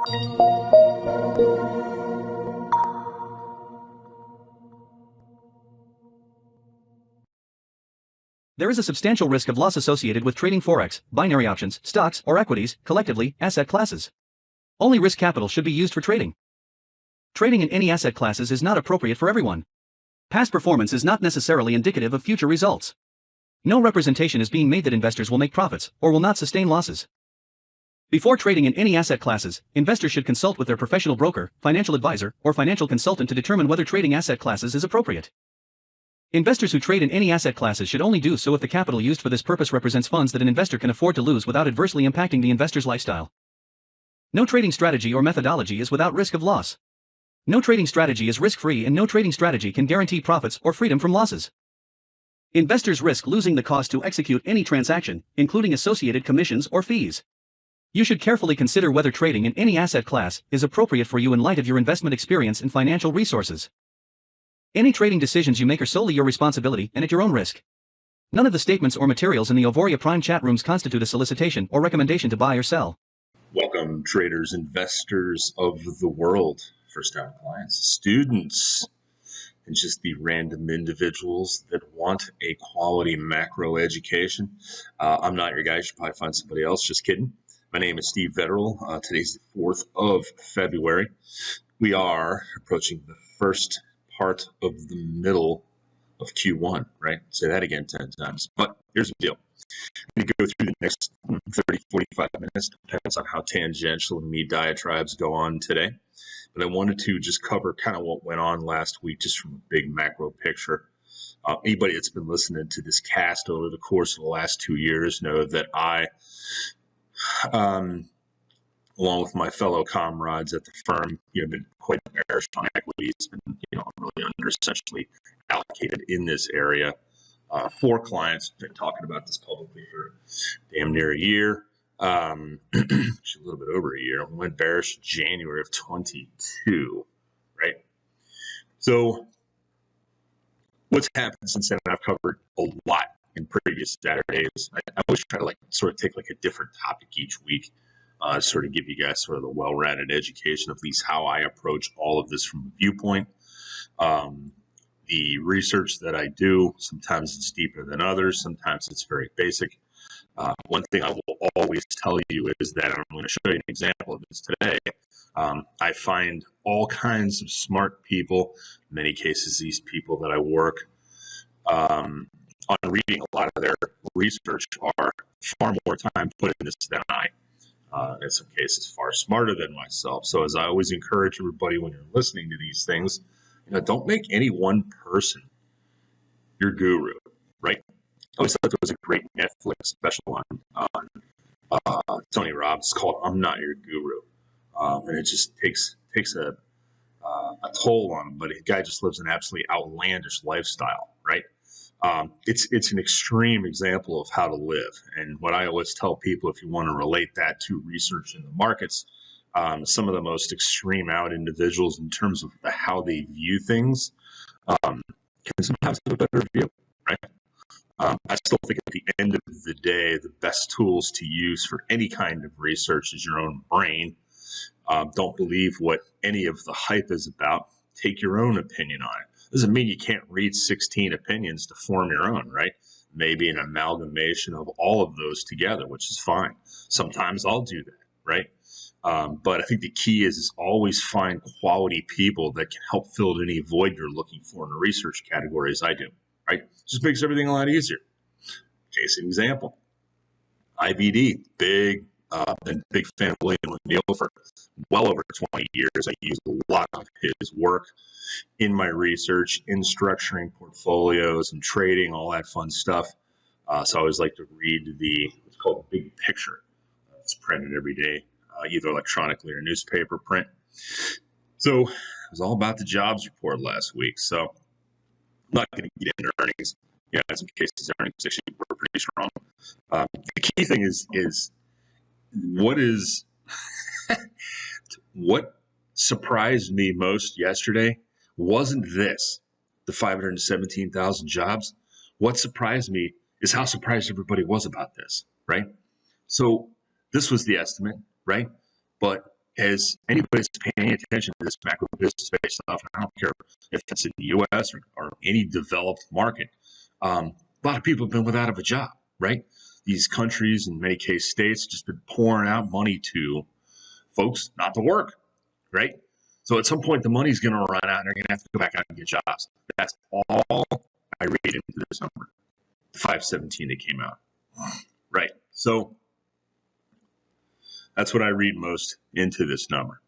There is a substantial risk of loss associated with trading forex, binary options, stocks, or equities, collectively, asset classes. Only risk capital should be used for trading. Trading in any asset classes is not appropriate for everyone. Past performance is not necessarily indicative of future results. No representation is being made that investors will make profits, or will not sustain losses. Before trading in any asset classes, investors should consult with their professional broker, financial advisor, or financial consultant to determine whether trading asset classes is appropriate. Investors who trade in any asset classes should only do so if the capital used for this purpose represents funds that an investor can afford to lose without adversely impacting the investor's lifestyle. No trading strategy or methodology is without risk of loss. No trading strategy is risk-free, and no trading strategy can guarantee profits or freedom from losses. Investors risk losing the cost to execute any transaction, including associated commissions or fees. You should carefully consider whether trading in any asset class is appropriate for you in light of your investment experience and financial resources. Any trading decisions you make are solely your responsibility and at your own risk. None of the statements or materials in the Auvoria Prime chat rooms constitute a solicitation or recommendation to buy or sell. Welcome, traders, investors of the world, first-time clients, students, and just the random individuals that want a quality macro education. I'm not your guy. You should probably find somebody else. Just kidding. My name is Steve Vetterl. Today's the 4th of February. We are approaching the first part of the middle of Q1, right? Say that again 10 times. But here's the deal. I'm going to go through the next 30, 45 minutes, depends on how tangential and me diatribes go on today. But I wanted to just cover kind of what went on last week, just from a big macro picture. Anybody that's been listening to this cast over the course of the last 2 years know that I, along with my fellow comrades at the firm, been quite bearish on equities, been, really under essentially allocated in this area. 4 clients have been talking about this publicly for damn near a year, actually a little bit over a year. We went bearish January of 22, right? So what's happened since then? I've covered a lot in previous Saturdays. I always try to sort of take a different topic each week. Sort of give you guys sort of the well-rounded education, at least how I approach all of this from a viewpoint. The research that I do, sometimes it's deeper than others, sometimes it's very basic. One thing I will always tell you is that, and I'm going to show you an example of this today, I find all kinds of smart people, in many cases these people that I work on reading a lot of their research are far more time put in this than I. In some cases, far smarter than myself. So as I always encourage everybody when you're listening to these things, don't make any one person your guru, right? I always thought there was a great Netflix special on Tony Robbins called "I'm Not Your Guru," and it just takes a toll on him. But the guy just lives an absolutely outlandish lifestyle, right? It's an extreme example of how to live. And what I always tell people, if you want to relate that to research in the markets, some of the most extreme out individuals in terms of how they view things can sometimes have a better view, right? I still think at the end of the day, the best tools to use for any kind of research is your own brain. Don't believe what any of the hype is about. Take your own opinion on it. Doesn't mean you can't read 16 opinions to form your own, right? Maybe an amalgamation of all of those together, which is fine. Sometimes I'll do that, right? But I think the key is always find quality people that can help fill any void you're looking for in a research category, as I do, right? Just makes everything a lot easier. Case example, IBD, big fan of William O'Neill for well over 20 years. I use a lot of his work in my research, in structuring portfolios and trading, all that fun stuff. So I always like to read what's called the Big Picture. It's printed every day, either electronically or newspaper print. So it was all about the jobs report last week. So I'm not going to get into earnings. In some cases, earnings actually were pretty strong. The key thing is what surprised me most yesterday wasn't the 517,000 jobs. What surprised me is how surprised everybody was about this, right? So this was the estimate, right? But as anybody's paying attention to this macro business based stuff, and I don't care if it's in the U.S. or any developed market, a lot of people have been without a job, right? These countries, in many cases states, just been pouring out money to folks not to work, right? So at some point, the money's going to run out, and they're going to have to go back out and get jobs. That's all I read into this number, the 517 that came out, right? So that's what I read most into this number.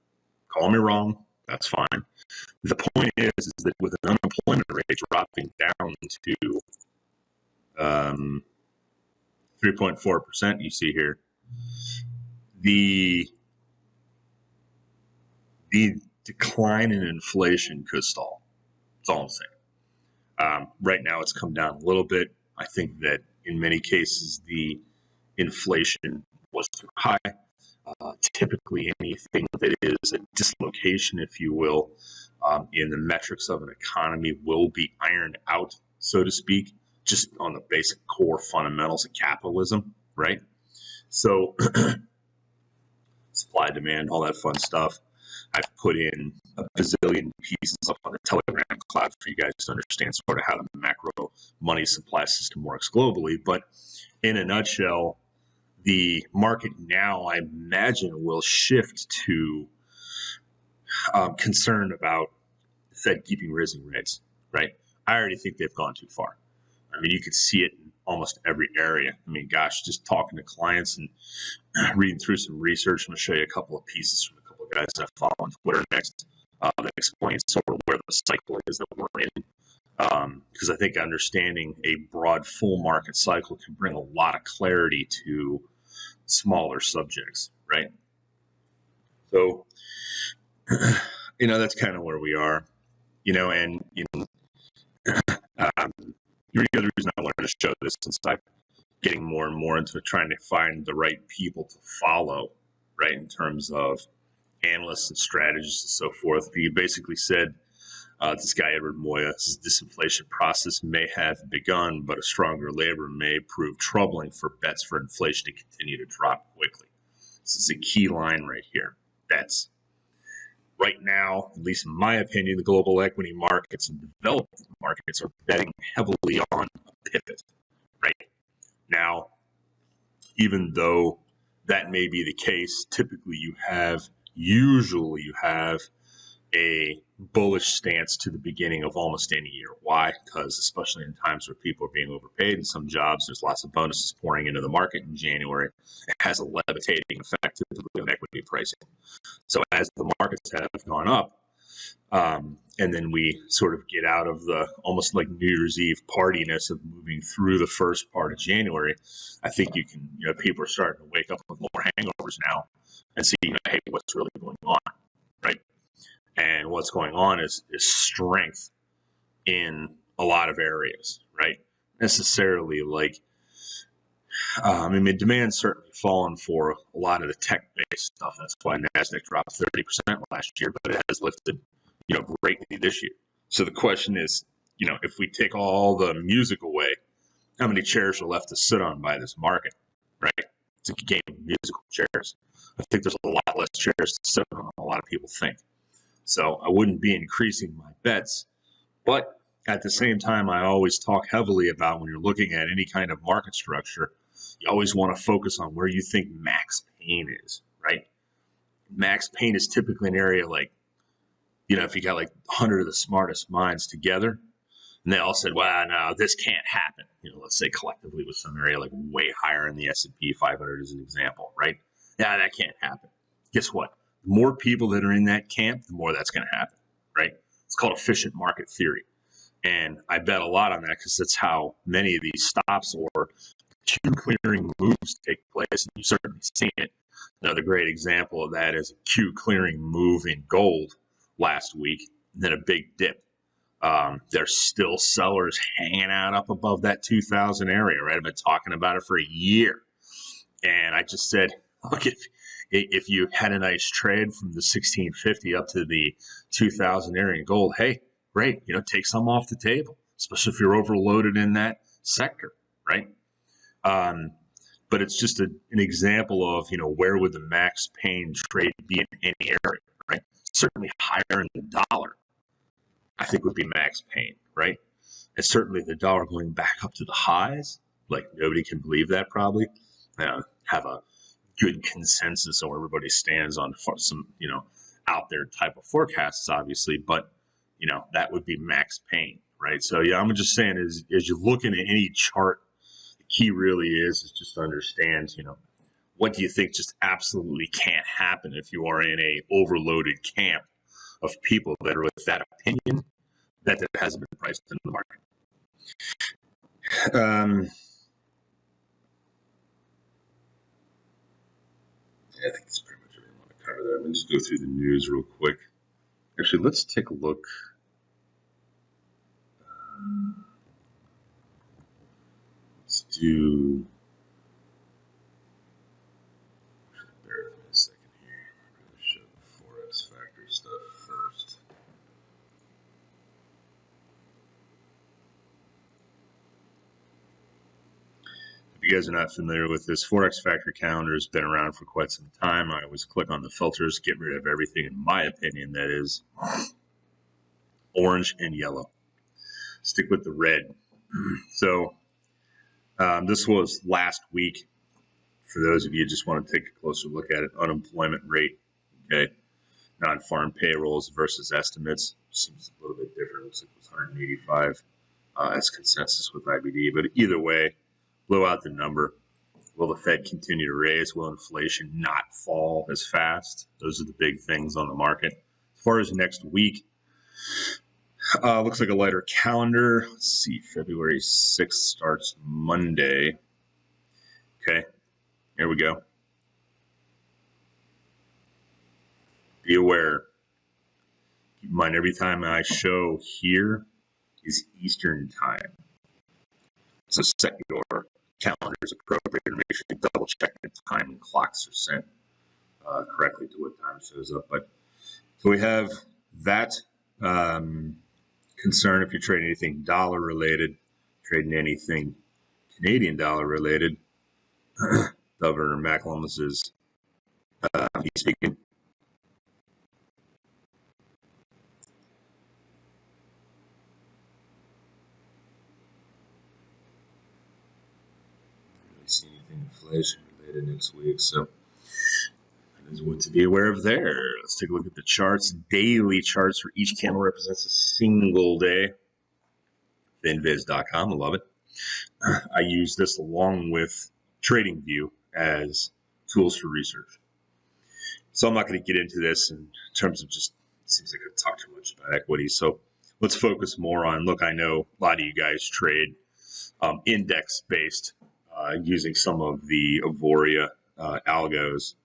Call me wrong. That's fine. The point is that with an unemployment rate dropping down to 3.4%, you see here, the decline in inflation could stall. That's all I'm saying. Right now, it's come down a little bit. I think that in many cases, the inflation was too high. Typically, anything that is a dislocation, if you will, in the metrics of an economy will be ironed out, so to speak, just on the basic core fundamentals of capitalism, right? So supply, demand, all that fun stuff. I've put in a bazillion pieces up on the Telegram cloud for you guys to understand sort of how the macro money supply system works globally. But in a nutshell, the market now, I imagine, will shift to concern about the Fed keeping raising rates, right? I already think they've gone too far. I mean, you could see it in almost every area. I mean, gosh, just talking to clients and reading through some research. I'm going to show you a couple of pieces from a couple of guys I follow on Twitter next that explains sort of where the cycle is that we're in. Because I think understanding a broad full market cycle can bring a lot of clarity to smaller subjects, right? So, that's kind of where we are, and the other reason I wanted to show this, since I'm getting more and more into trying to find the right people to follow, right, in terms of analysts and strategists and so forth. He basically said, this guy, Edward Moya, says disinflation process may have begun, but a stronger labor may prove troubling for bets for inflation to continue to drop quickly. This is a key line right here. Bets. Right now, at least in my opinion, the global equity markets and developed markets are betting heavily on a pivot. Right now, even though that may be the case, typically you have a bullish stance to the beginning of almost any year. Why? Because especially in times where people are being overpaid in some jobs, there's lots of bonuses pouring into the market in January. It has a levitating effect on equity pricing. So as the markets have gone up, and then we sort of get out of the almost like New Year's Eve partiness of moving through the first part of January, I think you can, people are starting to wake up with more hangovers now and see, hey, what's really going on, right? And what's going on is strength in a lot of areas, right? Necessarily like, demand's certainly fallen for a lot of the tech-based stuff. That's why NASDAQ dropped 30% last year, but it has lifted, greatly this year. So the question is, if we take all the music away, how many chairs are left to sit on by this market, right? It's a game of musical chairs. I think there's a lot less chairs to sit on than a lot of people think. So I wouldn't be increasing my bets, but at the same time, I always talk heavily about when you're looking at any kind of market structure, you always want to focus on where you think max pain is, right? Max pain is typically an area like, if you got like 100 of the smartest minds together, and they all said, well, no, this can't happen. Let's say collectively with some area like way higher in the S&P 500 as an example, right? Yeah, that can't happen. Guess what? The more people that are in that camp, the more that's going to happen, right? It's called efficient market theory. And I bet a lot on that because that's how many of these stops or Q clearing moves take place. And you've certainly seen it. Another great example of that is a Q clearing move in gold last week, and then a big dip. There's still sellers hanging out up above that 2,000 area, right? I've been talking about it for a year. And I just said, look, if you had a nice trade from the 1650 up to the 2,000 area in gold, hey, great, take some off the table, especially if you're overloaded in that sector, right? but it's just an example of, where would the max pain trade be in any area, right? Certainly higher in the dollar, I think would be max pain, right? And certainly the dollar going back up to the highs, like nobody can believe that probably. Have a good consensus on where everybody stands on some, out there type of forecasts, obviously, but, that would be max pain, right? So, yeah, I'm just saying as you're looking at any chart, the key really is just to understand, what do you think just absolutely can't happen if you are in a overloaded camp of people that are with that opinion that hasn't been priced in the market. Yeah, I think that's pretty much everything I want to cover there. I'm going to just go through the news real quick. Actually, let's take a look. Let's do. Bear with me a second here. I'm going to show the Forex Factor stuff first. If you guys are not familiar with this, Forex Factor calendar has been around for quite some time. I always click on the filters, get rid of everything, in my opinion, that is orange and yellow. Stick with the red. So this was last week. For those of you who just want to take a closer look at it, unemployment rate, okay, non-farm payrolls versus estimates seems a little bit different. Looks like it was 185 as consensus with IBD. But either way, blow out the number. Will the Fed continue to raise? Will inflation not fall as fast? Those are the big things on the market. As far as next week, looks like a lighter calendar. Let's see, February 6th starts Monday. Okay, here we go. Be aware. Keep in mind, every time I show here is Eastern time. So set your calendars appropriate and make sure you double check the time and clocks are sent correctly to what time shows up. But so we have that concern if you're trading anything dollar related, trading anything Canadian dollar related. Governor McCallum is he's speaking. See anything inflation related next week, so that is what to be aware of there. Let's take a look at the charts. Daily charts for each candle represents a single day. Finviz.com, I love it. I use this along with TradingView as tools for research. So I'm not going to get into this in terms of just, it seems like I talk too much about equity. So let's focus more on, look, I know a lot of you guys trade index-based using some of the Auvoria algos.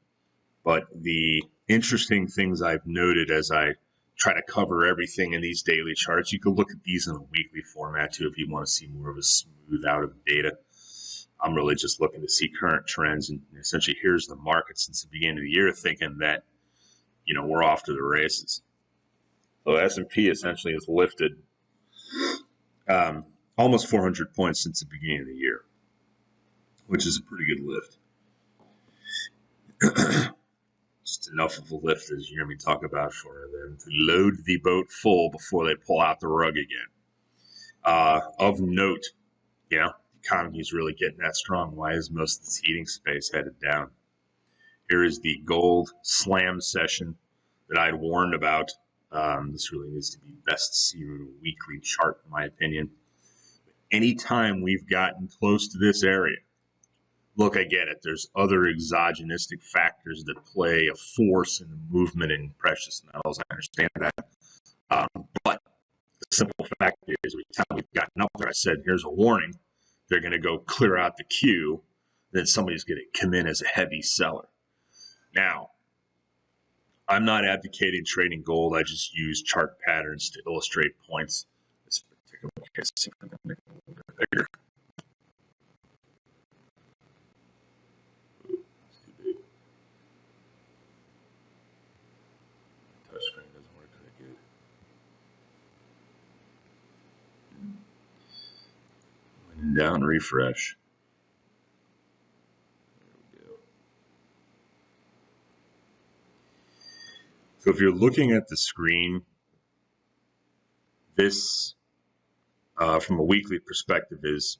But the interesting things I've noted as I try to cover everything in these daily charts, you can look at these in a weekly format too if you want to see more of a smooth out of data. I'm really just looking to see current trends, and essentially here's the market since the beginning of the year thinking that, we're off to the races. So S&P essentially has lifted almost 400 points since the beginning of the year, which is a pretty good lift. Just enough of a lift, as you hear me talk about, for them to load the boat full before they pull out the rug again. Of note, the economy is really getting that strong. Why is most of this heating space headed down? Here is the gold slam session that I had warned about. This really needs to be best seen in a weekly chart, in my opinion. Anytime we've gotten close to this area, look, I get it. There's other exogenistic factors that play a force in the movement in precious metals. I understand that. But the simple fact is, every time we've gotten up there, I said, here's a warning. They're going to go clear out the queue. Then somebody's going to come in as a heavy seller. Now, I'm not advocating trading gold. I just use chart patterns to illustrate points. This particular case, see if I can make it a little bit bigger. Touchscreen doesn't work very good. When in down, refresh. So if you're looking at the screen, this, from a weekly perspective, is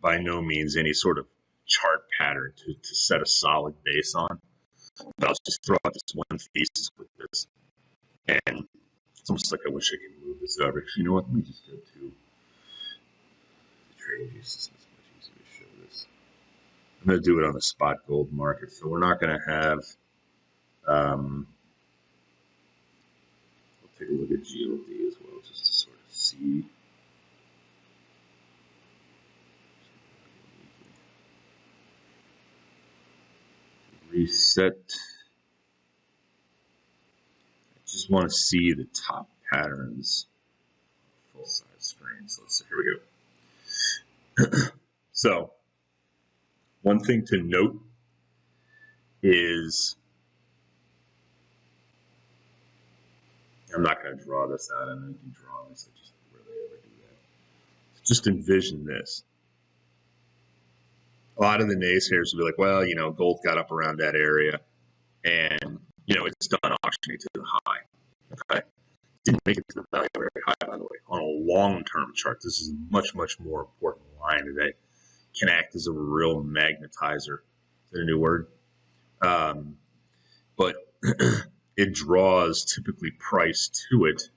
by no means any sort of chart pattern to set a solid base on. But I'll just throw out this one thesis with this. And it's almost like I wish I could move this over. You know what? Let me just go to the trading view system. It's much easier to show this. I'm going to do it on the spot gold market. So we're not going to have, we'll take a look at GLD as well, just to sort of see. Reset. I just want to see the top patterns. Full size screen. So let's see. Here we go. So one thing to note is, I'm not going to draw this out. I know you can draw this. I just rarely ever do that. Just envision this. A lot of the naysayers will be like, well, you know, gold got up around that area and, you know, it's done auctioning to the high. Okay. Didn't make it to the value very high, by the way. On a long-term chart, this is a much, much more important line that can act as a real magnetizer. Is that a new word? But it draws typically price to it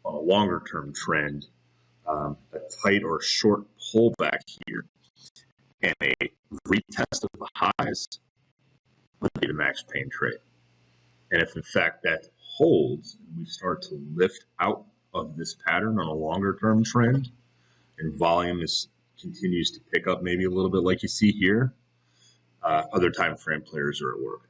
on a longer-term trend, a tight or short pullback here, and a retest of the highs would be the max pain trade. And if in fact that holds and we start to lift out of this pattern on a longer term trend and volume continues to pick up maybe a little bit like you see here, other time frame players are at work.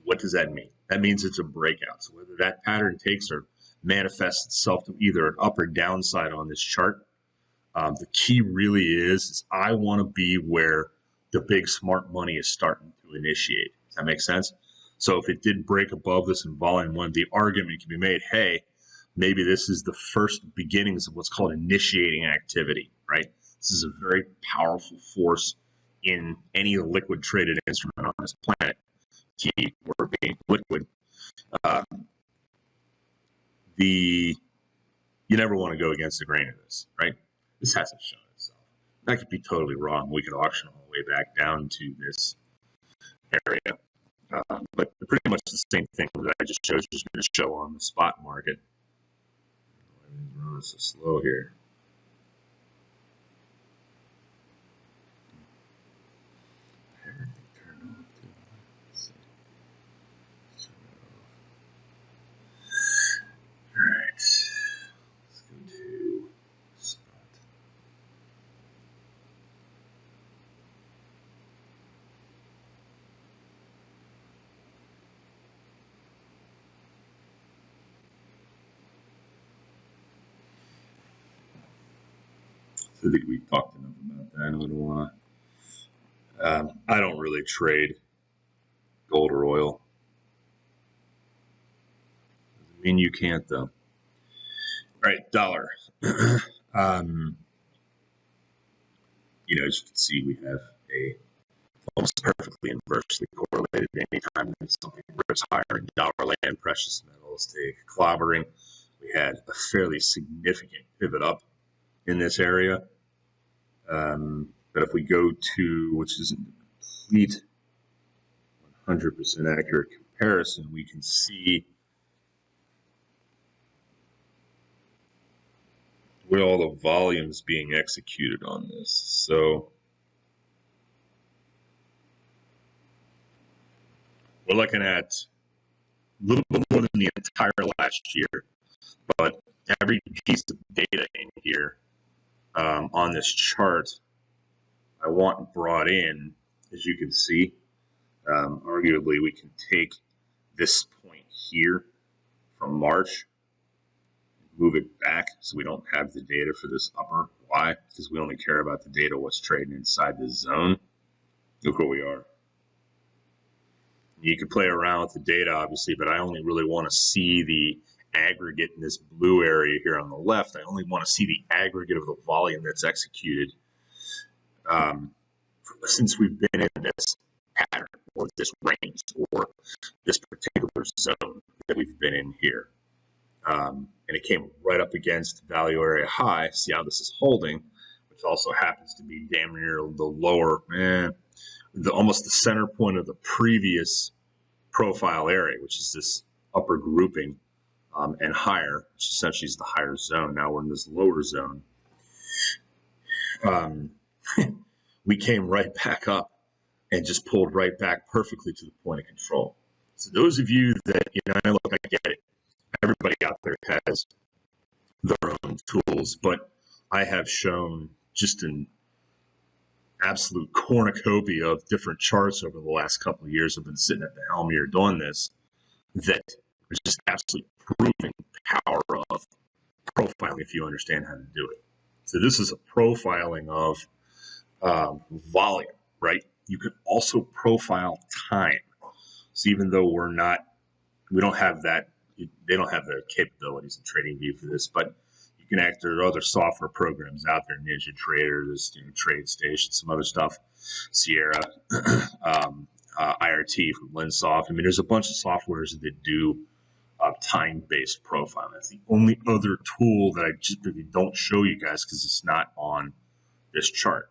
What does that mean? That means it's a breakout. So whether that pattern takes or manifests itself to either an up or downside on this chart, the key really is I want to be where the big smart money is starting to initiate. Does that make sense? So if it did break above this in volume one, the argument can be made, hey, maybe this is the first beginnings of what's called initiating activity, right? This is a very powerful force in any liquid traded instrument on this planet. Key word being liquid. You never want to go against the grain of this, right? This hasn't shown itself. That could be totally wrong. We could auction all the way back down to this area. But pretty much the same thing that I just showed you is going to show on the spot market. Why is it running so slow here? Everything turned off too. Let's see. All right. Let's go to spot. I think we talked enough about that. I don't want to. I don't really trade gold or oil. Doesn't mean you can't, though. All right, dollar. You know, as you can see, we have a almost perfectly inversely correlated. Anytime something rips higher in dollar land, precious metals take clobbering. We had a fairly significant pivot up in this area. But if we go to, which is a complete 100% accurate comparison, we can see where all the volumes being executed on this. So we're looking at a little bit more than the entire last year, but every piece of data in here on this chart I want brought in, as you can see. Arguably, we can take this point here from March, move it back so we don't have the data for this upper. Why? Because we only care about the data what's trading inside this zone. Look where we are. You can play around with the data, obviously, but I only really want to see the aggregate in this blue area here on the left. I only want to see the aggregate of the volume that's executed since we've been in this pattern or this range or this particular zone, that we've been in here. And it came right up against value area high. See how this is holding, which also happens to be damn near the lower, almost the center point of the previous profile area, which is this upper grouping and higher, which essentially is the higher zone. Now we're in this lower zone. We came right back up and just pulled right back perfectly to the point of control. So those of you that, look, I get it. Everybody out there has their own tools, but I have shown just an absolute cornucopia of different charts over the last couple of years. I've been sitting at the helm here doing this, that is just absolutely proving the power of profiling if you understand how to do it. So this is a profiling of volume, right? You can also profile time. So even though we don't have that, they don't have the capabilities in TradingView for this, but you can there are other software programs out there, Ninja Trader, there's TradeStation, some other stuff, Sierra, IRT from Linsoft. I mean, there's a bunch of softwares that do time-based profiling. That's the only other tool that I just don't show you guys because it's not on this chart.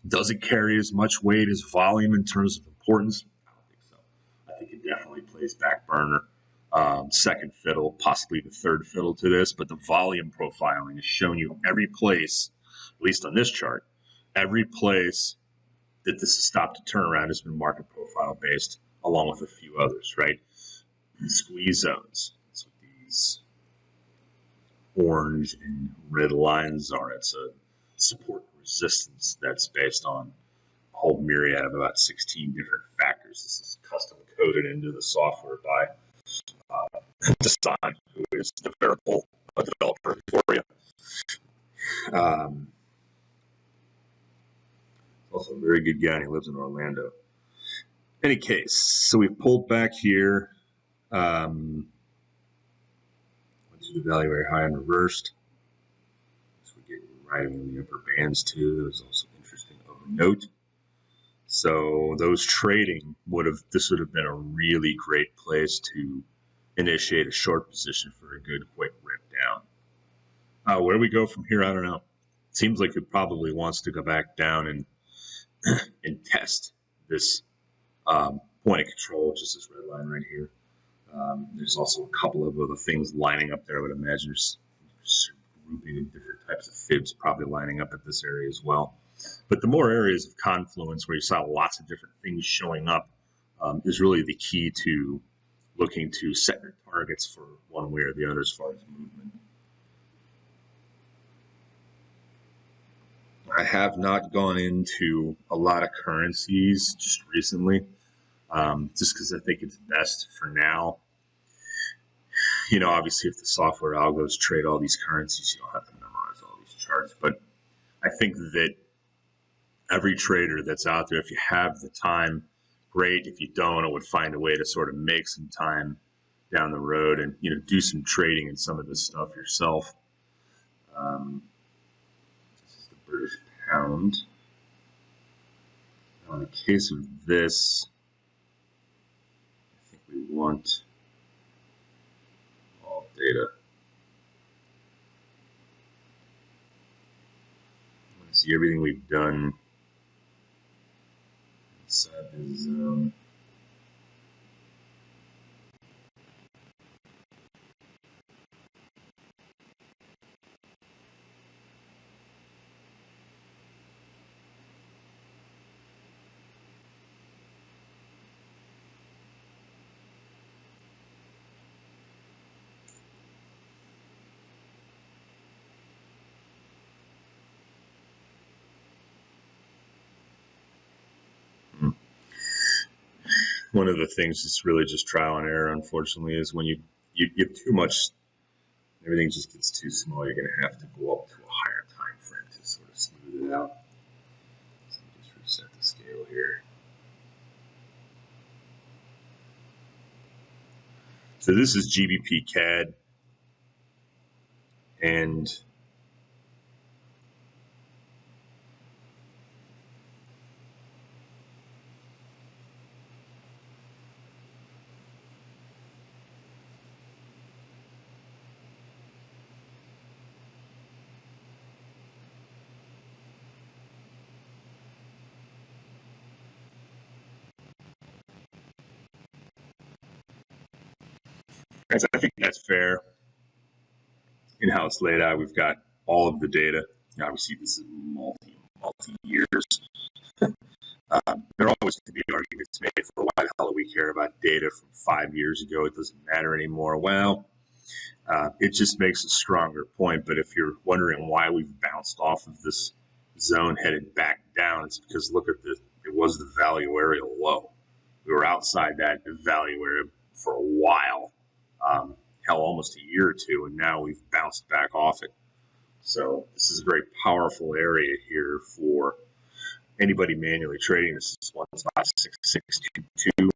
Does it carry as much weight as volume in terms of importance? I don't think so. I think it definitely plays back burner, second fiddle, possibly the third fiddle to this, but the volume profiling is showing you every place, at least on this chart, every place that this has stopped to turn around has been market profile based, along with a few others, right? Squeeze zones. That's what these orange and red lines are. It's a support resistance that's based on a whole myriad of about 16 different factors. This is custom coded into the software by Design, who is a developer for you. Also a very good guy, and he lives in Orlando. Any case, so we pulled back here. Went to the value area high and reversed. So we get right in the upper bands too. That was also interesting of a note. So those trading this would have been a really great place to initiate a short position for a good quick rip down. Where we go from here, I don't know. Seems like it probably wants to go back down and test this point of control, which is this red line right here. There's also a couple of other things lining up there. I would imagine there's grouping of different types of fibs probably lining up at this area as well. But the more areas of confluence where you saw lots of different things showing up is really the key to looking to set your targets for one way or the other as far as movement. I have not gone into a lot of currencies just recently, just because I think it's best for now. Obviously, if the software algos trade all these currencies, you don't have to memorize all these charts. But I think that every trader that's out there, if you have the time, great. If you don't, I would find a way to sort of make some time down the road and do some trading in some of this stuff yourself. This is the British pound. Now, in the case of this, I think we want all data. I want to see everything we've done inside the zone. One of the things that's really just trial and error, unfortunately, is when you get too much, everything just gets too small. You're going to have to go up to a higher time frame to sort of smooth it out. So let me just reset the scale here. So this is GBP CAD, and I think that's fair in how it's laid out. We've got all of the data. Obviously, this is multi years. There always could be arguments made for why the hell do we care about data from 5 years ago? It doesn't matter anymore. Well, it just makes a stronger point. But if you're wondering why we've bounced off of this zone headed back down, it's because look at this. It was the value area low. We were outside that value area for a while, hell, almost a year or two, and now we've bounced back off it. So this is a very powerful area here for anybody manually trading. This is 156.622.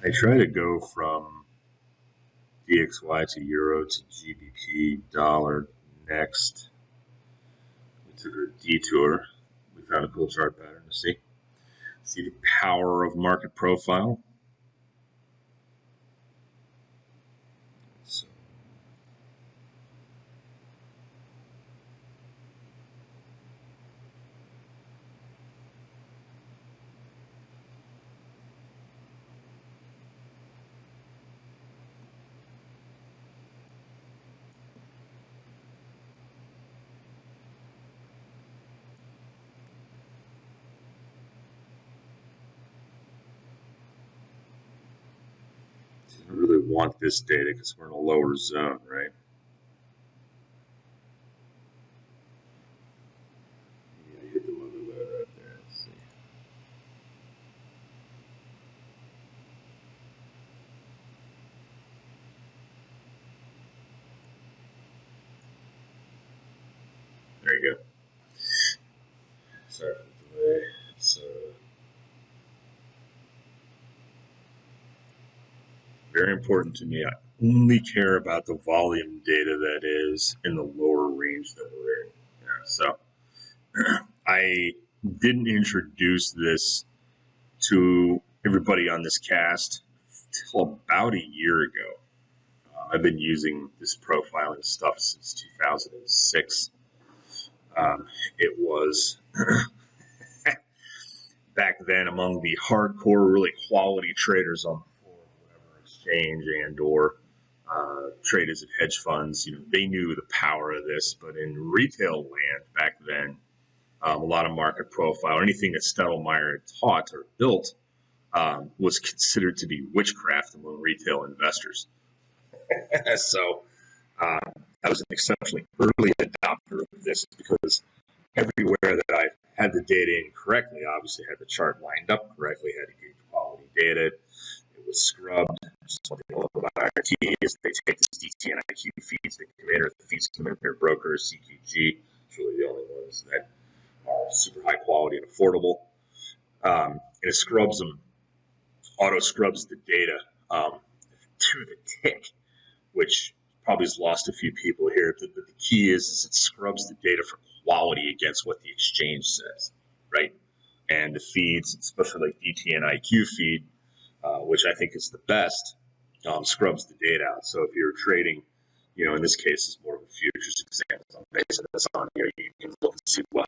I try to go from DXY to Euro to GBP, dollar next. We took a detour. We found a cool chart pattern to see. See the power of market profile. So, I really want this data because we're in a lower zone, right? Yeah, hit the mother load right there. Let's see. There you go. Sorry for the delay. So, very important to me. I only care about the volume data that is in the lower range that we're in. Yeah, so I didn't introduce this to everybody on this cast till about a year ago. I've been using this profiling stuff since 2006. It was back then among the hardcore, really quality traders on whatever exchange and or traders at hedge funds. They knew the power of this, but in retail land back then, a lot of market profile, anything that Stottlemyre had taught or built was considered to be witchcraft among retail investors. So I was an exceptionally early adopter of this because everywhere that I had the data in correctly, obviously had the chart lined up correctly, had good quality data, it was scrubbed. Just one thing I love about IRT is they take this DT and IQ feeds, they come in, or the feeds come in from their brokers, CQG. It's really the only ones that are super high quality and affordable. And it scrubs them, auto scrubs the data to the tick, which probably has lost a few people here. But the key is it scrubs the data for quality against what the exchange says, right? And the feeds, especially like DT and IQ feed, which I think is the best, scrubs the data out. So if you're trading, in this case, it's more of a futures example. Based on this on here, you can look and see why,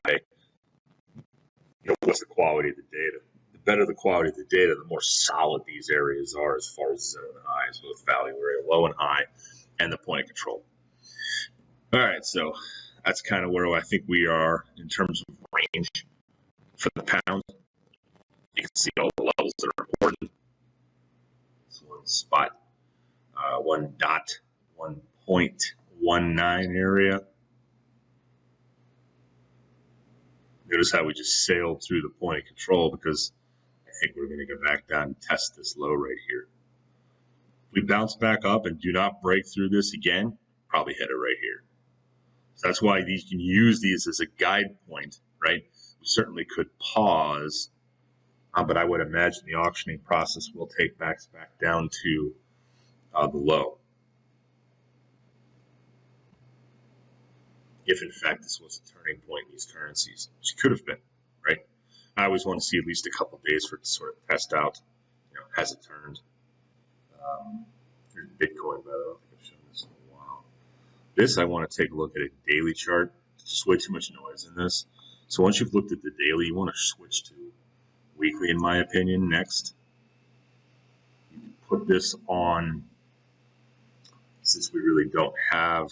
what's the quality of the data. The better the quality of the data, the more solid these areas are as far as zone highs, both value area low and high, and the point of control. All right, so that's kind of where I think we are in terms of range for the pound. You can see all the levels that are important. It's one spot, 1.19 area. Notice how we just sailed through the point of control because I think we're going to go back down and test this low right here. If we bounce back up and do not break through this again, probably hit it right here. So that's why you can use these as a guide point, right? We certainly could pause, but I would imagine the auctioning process will take back down to the low. If in fact this was a turning point in these currencies, which could have been, right? I always want to see at least a couple of days for it to sort of test out, has it turned? Here's Bitcoin, by the way. I don't think I've shown this in a while. This, I want to take a look at a daily chart. There's just way too much noise in this. So once you've looked at the daily, you want to switch to weekly, in my opinion, next. You can put this on, since we really don't have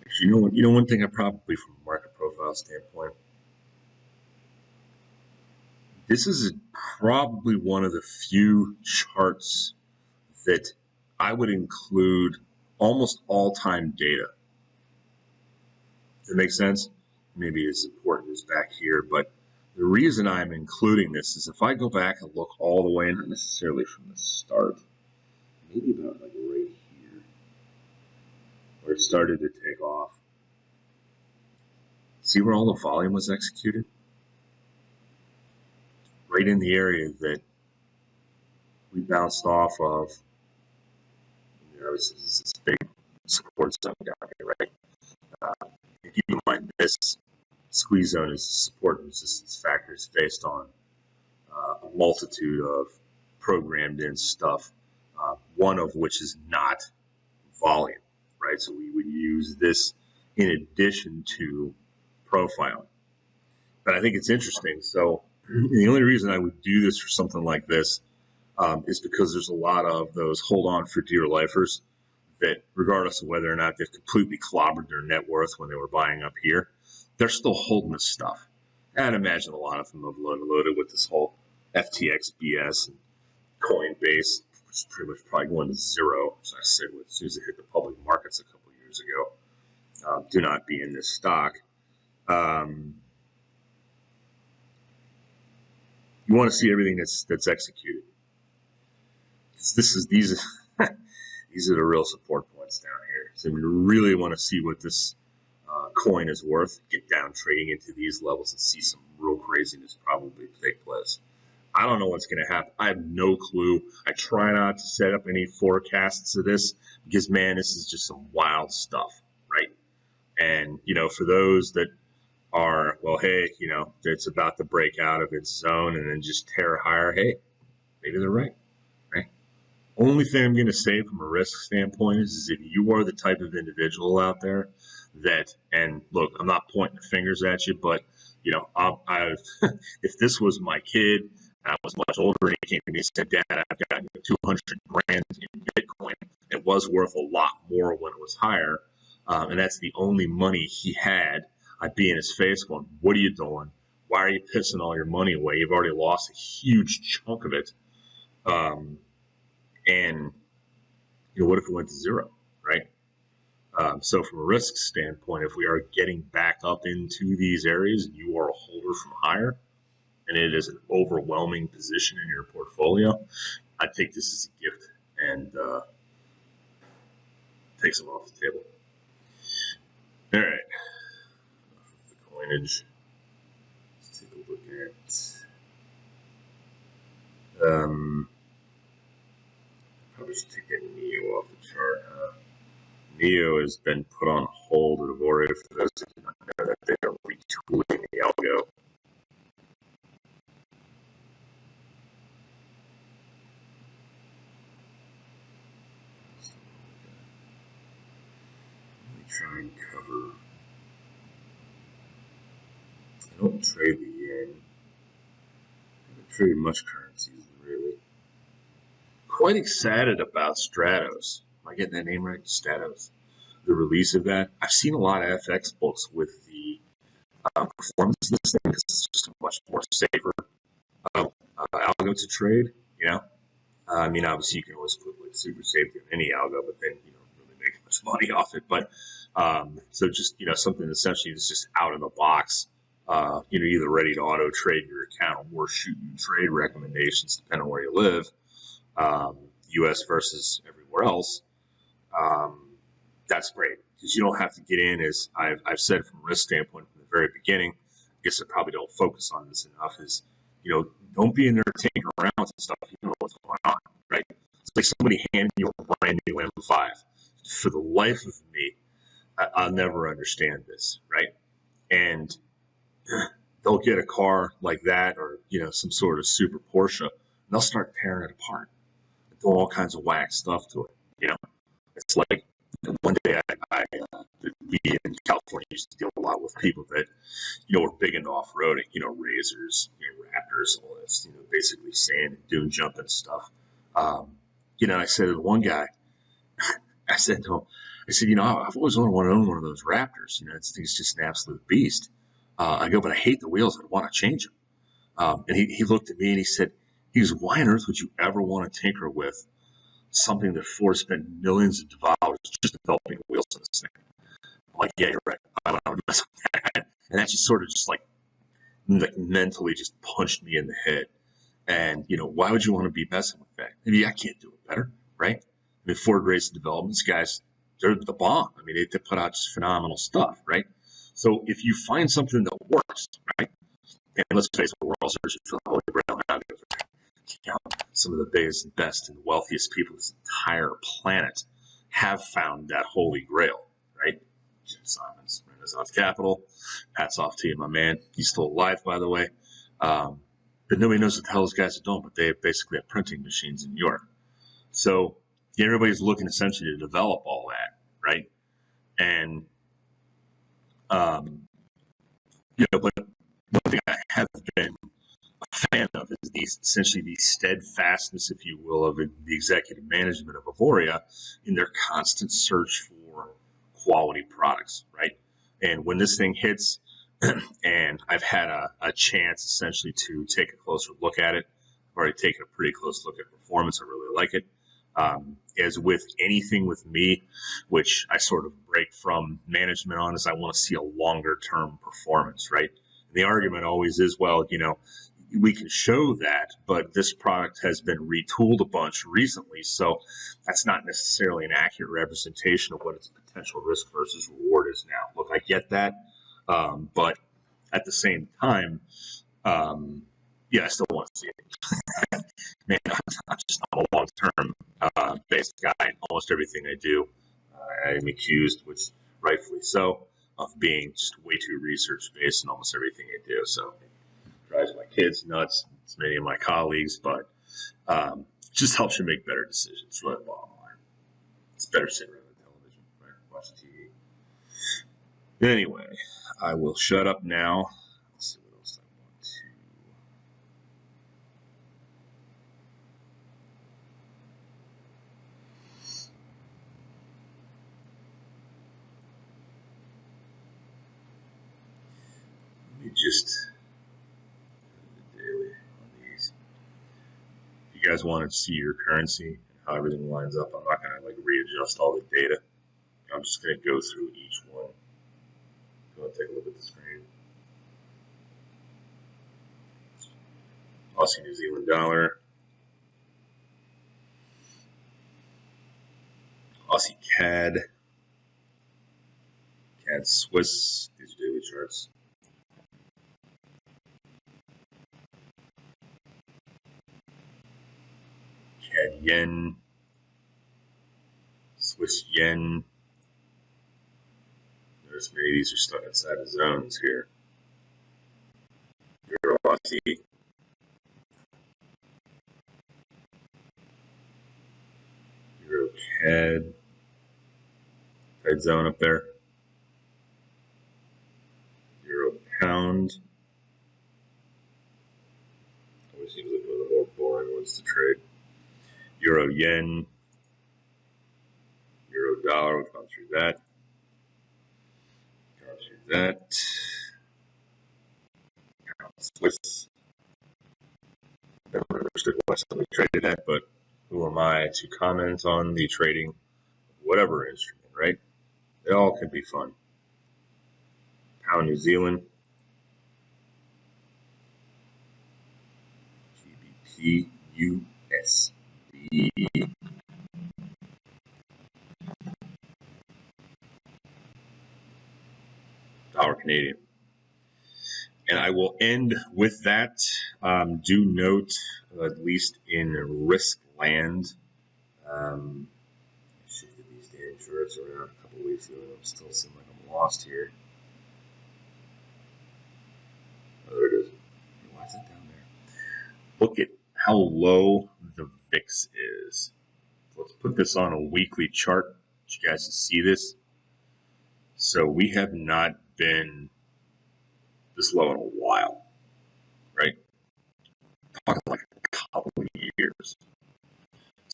actually, one thing I probably, from a market profile standpoint, this is probably one of the few charts that I would include almost all-time data. Does that make sense? Maybe as important as back here, but the reason I'm including this is if I go back and look all the way, not necessarily from the start, maybe about like right here, where it started to take off. See where all the volume was executed? Right in the area that we bounced off of. This is this big support zone down here, right? Keep in mind, this squeeze zone is support and resistance factors based on a multitude of programmed in stuff, one of which is not volume, right? So we would use this in addition to profiling. But I think it's interesting. So the only reason I would do this for something like this is because there's a lot of those hold on for dear lifers that, regardless of whether or not they've completely clobbered their net worth when they were buying up here, they're still holding this stuff. And I'd imagine a lot of them have loaded with this whole FTX BS and Coinbase, which is pretty much probably going to zero, as I said, as soon as it hit the public markets a couple of years ago. Do not be in this stock. You want to see everything that's executed. These are the real support points down here. So we really want to see what this coin is worth. Get down trading into these levels and see some real craziness probably take place. I don't know what's going to happen. I have no clue. I try not to set up any forecasts of this because, man, this is just some wild stuff, right? And, for those that are, well, hey, it's about to break out of its zone and then just tear higher, hey, maybe they're right. Only thing I'm going to say from a risk standpoint is if you are the type of individual out there that, and look, I'm not pointing fingers at you, but if this was my kid, I was much older, and he came to me and said, "Dad, I've got 200 grand in Bitcoin. It was worth a lot more when it was higher, and that's the only money he had." I'd be in his face going, "What are you doing? Why are you pissing all your money away? You've already lost a huge chunk of it." And what if it went to zero, right? So from a risk standpoint, if we are getting back up into these areas and you are a holder from higher, and it is an overwhelming position in your portfolio, I think this is a gift and takes them off the table. All right, the coinage. Let's take a look at. Probably should take that Neo off the chart. Neo has been put on hold at Auvoria for those who do not know that they are retooling the algo. Let me try and cover. I don't trade the yen. I don't trade much currencies, really. Quite excited about Stratos. Am I getting that name right? Stratos. The release of that. I've seen a lot of FX books with the performance of this thing because it's just a much more safer algo to trade. I mean, obviously you can always put like super safety on any algo, but then you don't really make much money off it. But so just something essentially that's just out of the box. Either ready to auto trade your account or shoot you trade recommendations depending on where you live, U.S. versus everywhere else. That's great because you don't have to get in, as I've said from a risk standpoint from the very beginning. I guess I probably don't focus on this enough. Is don't be in there tinkering around with stuff. You don't know what's going on, right? It's like somebody handing you a brand new M5. For the life of me, I'll never understand this, right? And they'll get a car like that, or some sort of super Porsche, they'll start tearing it apart, doing all kinds of whack stuff to it. It's like one day we in California used to deal a lot with people that were big into off-roading, razors, raptors, all this, basically sand and dune jumping stuff. I said to the one guy, I said to him, I've always wanted to own one of those raptors. This thing's just an absolute beast. I go, but I hate the wheels. I want to change them. And he looked at me and he said, why on earth would you ever want to tinker with something that Ford spent millions of dollars just developing wheels in this thing? I'm like, yeah, you're right. I don't want to mess with that. And that just sort of just like mentally just punched me in the head. And, why would you want to be messing with that? Maybe I can't do it better, right? I mean, Ford Race Developments guys, they're the bomb. I mean, they put out just phenomenal stuff, right? So if you find something that works, right? And let's face it, we're all searching for the Holy Grail now. Some of the biggest and best and wealthiest people on this entire planet have found that Holy Grail, right? Jim Simons, Renaissance Capital. Hats off to you, my man. He's still alive, by the way. But nobody knows what the hell those guys don't, but they basically have printing machines in New York. So everybody's looking essentially to develop all that, right? And, but one thing I have been a fan of is essentially the steadfastness, if you will, of the executive management of Auvoria in their constant search for quality products, right? And when this thing hits, and I've had a chance essentially to take a closer look at it. I've already taken a pretty close look at performance. I really like it. As with anything with me, which I sort of break from management on, is I want to see a longer term performance, right? And the argument always is, well, we can show that, but this product has been retooled a bunch recently, so that's not necessarily an accurate representation of what its potential risk versus reward is now. Look, I get that. But at the same time, I still want to see it. Man, I'm just not a long-term based guy in almost everything I do. I'm accused, which rightfully so, of being just way too research-based in almost everything I do. So it drives my kids nuts. It's many of my colleagues, but it just helps you make better decisions. Really, bottom line. It's better sitting around the television, right? Watch TV. Anyway, I will shut up now. Let's see what else I want to. Let me just the daily on these. If you guys want to see your currency and how everything lines up, I'm not going to readjust all the data. I'm just going to go through each one. Go and take a look at the screen. Aussie New Zealand dollar, Aussie CAD, CAD Swiss. These are daily charts. CAD Yen, Swiss Yen. Notice many of these are stuck inside of zones here. Euro Aussie. Euro CAD. Tight zone up there. Euro Pound. Always seems like one of the more boring ones to trade. Euro Yen. Euro Dollar. We've gone through that. Gone through that. Pound Swiss. Never understood why somebody traded that, but who am I to comment on the trading of whatever instrument, right? It all could be fun. Pound New Zealand. GBP USD. Dollar Canadian. And I will end with that. Do note, at least in risk land, shifted these damn shorts around a couple weeks ago. I'm still seeming like I'm lost here. Oh, there it is. Why is it down there? Look at how low the VIX is. Let's put this on a weekly chart so you guys can see this. So we have not been this low in a while, right? Talking like a couple of years.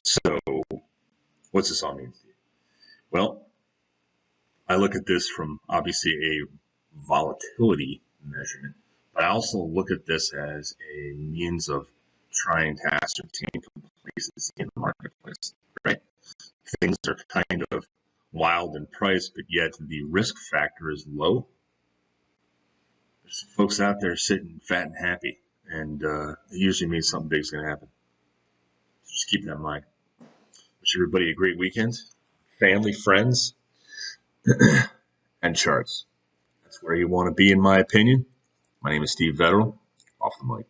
So what's this all mean to you? Well, I look at this from obviously a volatility measurement, but I also look at this as a means of trying to ascertain complacency in the marketplace, right? Things are kind of wild in price, but yet the risk factor is low. There's folks out there sitting fat and happy, and it usually means something big's going to happen. So just keep that in mind. Wish everybody a great weekend. Family, friends, and charts. That's where you want to be, in my opinion. My name is Steve Vetterl. Off the mic.